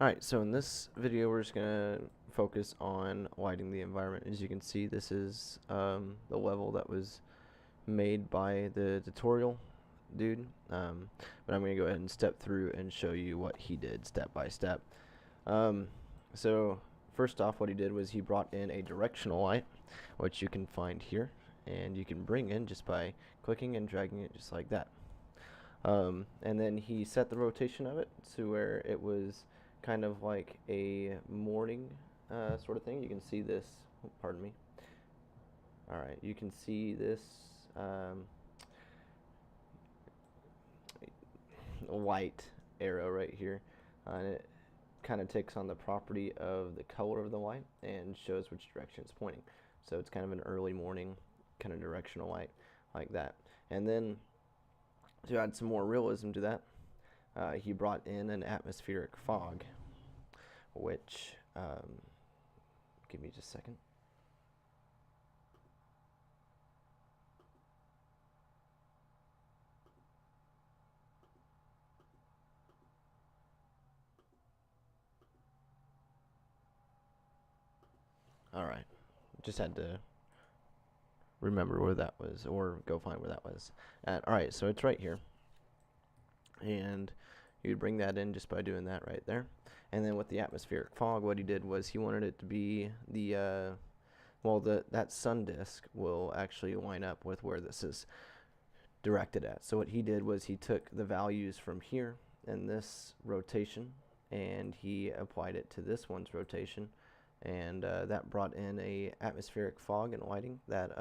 Alright, so in this video we're just going to focus on lighting the environment. As you can see, this is the level that was made by the tutorial dude, but I'm going to go ahead and step through and show you what he did step by step. So first off, what he did was he brought in a directional light, which you can find here, and you can bring in just by clicking and dragging it just like that. And then he set the rotation of it to where it was kind of like a morning sort of thing. You can see this, pardon me. Alright, you can see this white arrow right here, and it kind of takes on the property of the color of the light and shows which direction it's pointing. So it's kind of an early morning kind of directional light like that. And then to add some more realism to that, he brought in an atmospheric fog, which, give me just a second. Alright, just had to remember where that was, or go find where that was at. Alright, so it's right here, and you'd bring that in just by doing that right there. And then with the atmospheric fog, what he did was he wanted it to be the that sun disk will actually line up with where this is directed at. So what he did was he took the values from here in this rotation and he applied it to this one's rotation, and that brought in a atmospheric fog and lighting that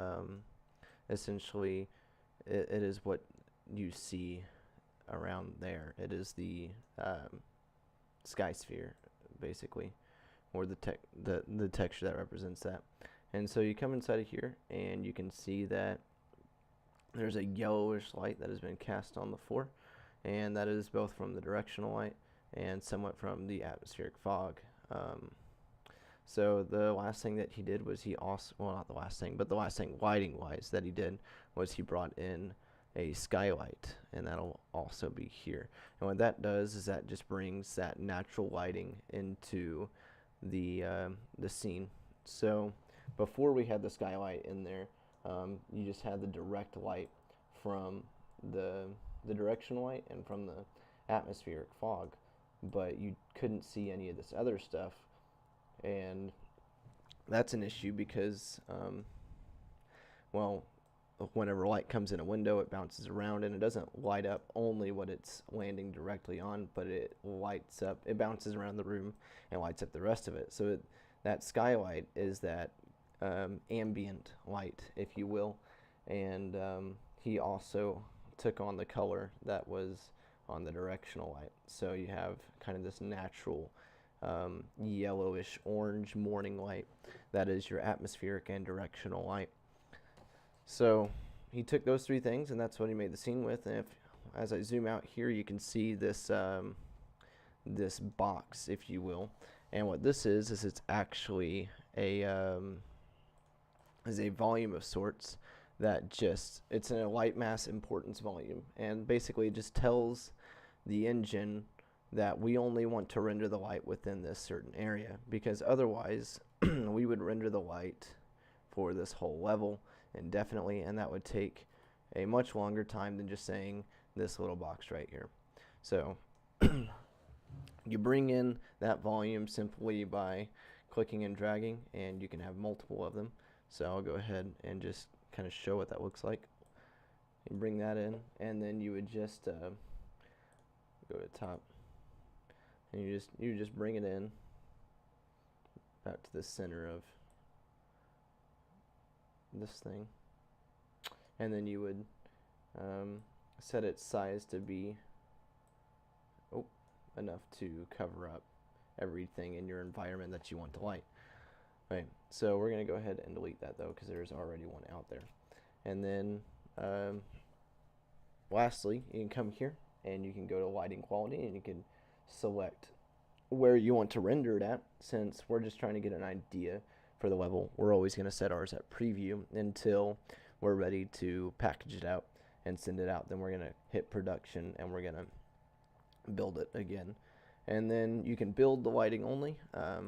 essentially it is what you see around there. It is the sky sphere, basically, or the texture that represents that. And so you come inside of here and you can see that there's a yellowish light that has been cast on the floor, and that is both from the directional light and somewhat from the atmospheric fog. So the last thing that he did was he also, well, not the last thing, but the last thing lighting wise that he did was he brought in a skylight, and that'll also be here. And what that does is that just brings that natural lighting into the scene. So before we had the skylight in there, you just had the direct light from the directional light and from the atmospheric fog, but you couldn't see any of this other stuff. And that's an issue because, well, whenever light comes in a window, it bounces around and it doesn't light up only what it's landing directly on, but it lights up, it bounces around the room and lights up the rest of it. So that skylight is that ambient light, if you will, and he also took on the color that was on the directional light. So you have kind of this natural yellowish orange morning light that is your atmospheric and directional light. So he took those three things, and that's what he made the scene with. And as I zoom out here, you can see this this box, if you will. And what this is it's actually a volume of sorts that it's a light mass importance volume, and basically it just tells the engine that we only want to render the light within this certain area, because otherwise we would render the light for this whole level indefinitely, and that would take a much longer time than just saying this little box right here. So you bring in that volume simply by clicking and dragging, and you can have multiple of them. So I'll go ahead and just kind of show what that looks like. You bring that in, and then you would just go to the top, and you just bring it in about to the center of this thing, and then you would set its size to be enough to cover up everything in your environment that you want to light. Right, so we're going to go ahead and delete that though, because there's already one out there. And then lastly, you can come here and you can go to lighting quality, and you can select where you want to render it at. Since we're just trying to get an idea for the level, we're always going to set ours at preview until we're ready to package it out and send it out. Then we're going to hit production, and we're going to build it again And then you can build the lighting only, but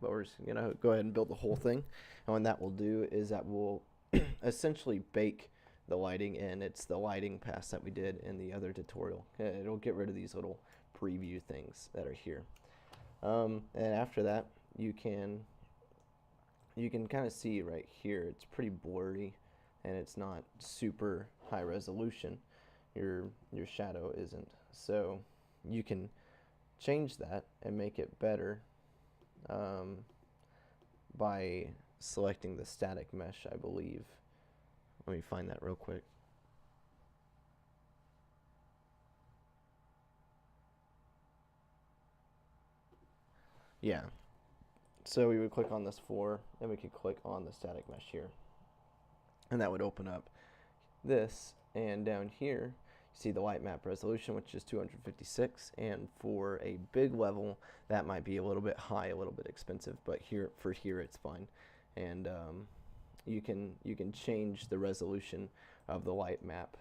we're just gonna go ahead and build the whole thing. And what that will do is that will essentially bake the lighting in. It's the lighting pass that we did in the other tutorial. It'll get rid of these little preview things that are here. And after that, you can kind of see right here, it's pretty blurry and it's not super high resolution. Your shadow isn't. So you can change that and make it better by selecting the static mesh, I believe. Let me find that real quick. Yeah. So we would click on this 4, then we could click on the static mesh here. And that would open up this, and down here you see the light map resolution, which is 256, and for a big level that might be a little bit high, a little bit expensive, but here it's fine. And you can change the resolution of the light map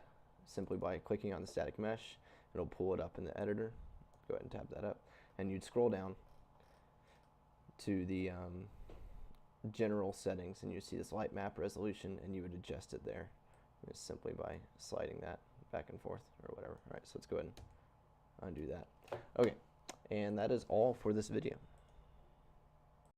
simply by clicking on the static mesh. It'll pull it up in the editor. Go ahead and tab that up, and you'd scroll down to the general settings, and you see this light map resolution, and you would adjust it there just simply by sliding that back and forth or whatever. All right, so let's go ahead and undo that. Okay, and that is all for this video.